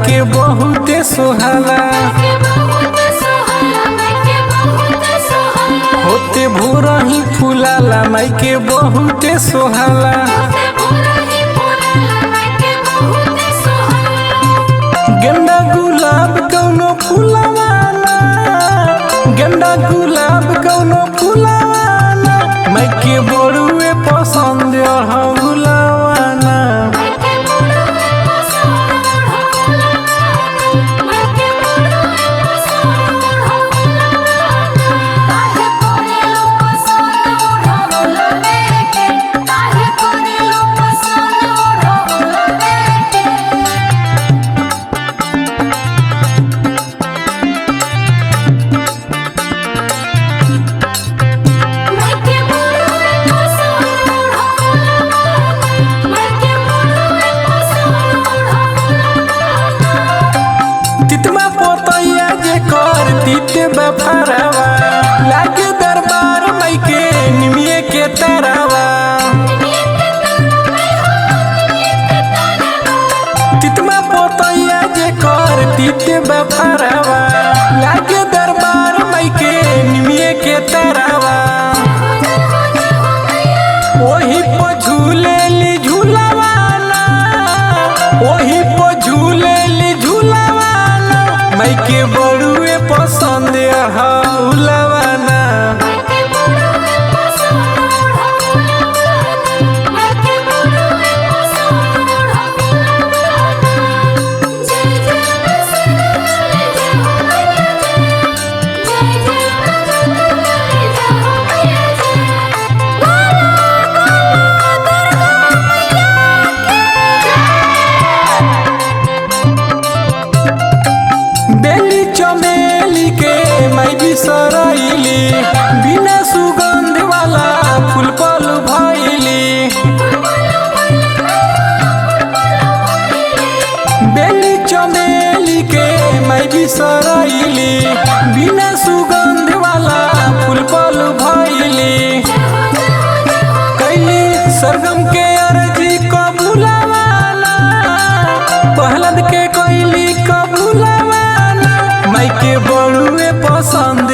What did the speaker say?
के बहुते सोहाला होते भोरा ही फुलाला माई के बहुते सोहाला गेंदा गुलाब कौनो फुलावाला गेंदा गुलाब कौनो फुलावाला माई के बड़ुए पसंद हौलावाना बफरवा लागे दरबार माई के निमिये के तरवा तितमा पोतैया जे कर तीते बफरवा लागे दरबार माई के निमिये के तरवा ओही पे झूले ली झूलावाला ओही पे झूले ली झूलावाला माई के बड़ुए पसंद हौलावाना बेली चमेली के माई बिसरैली बिना सुगंध वाला फूल पल भइली बेली चमेली के माई बिसरैली बिना सुगंध वाला फूल पल भइली कैली सरगम के अर्जी कबूलावाला प्रहलाद के कैली कबूलावाला माई के बड़ुए पसंद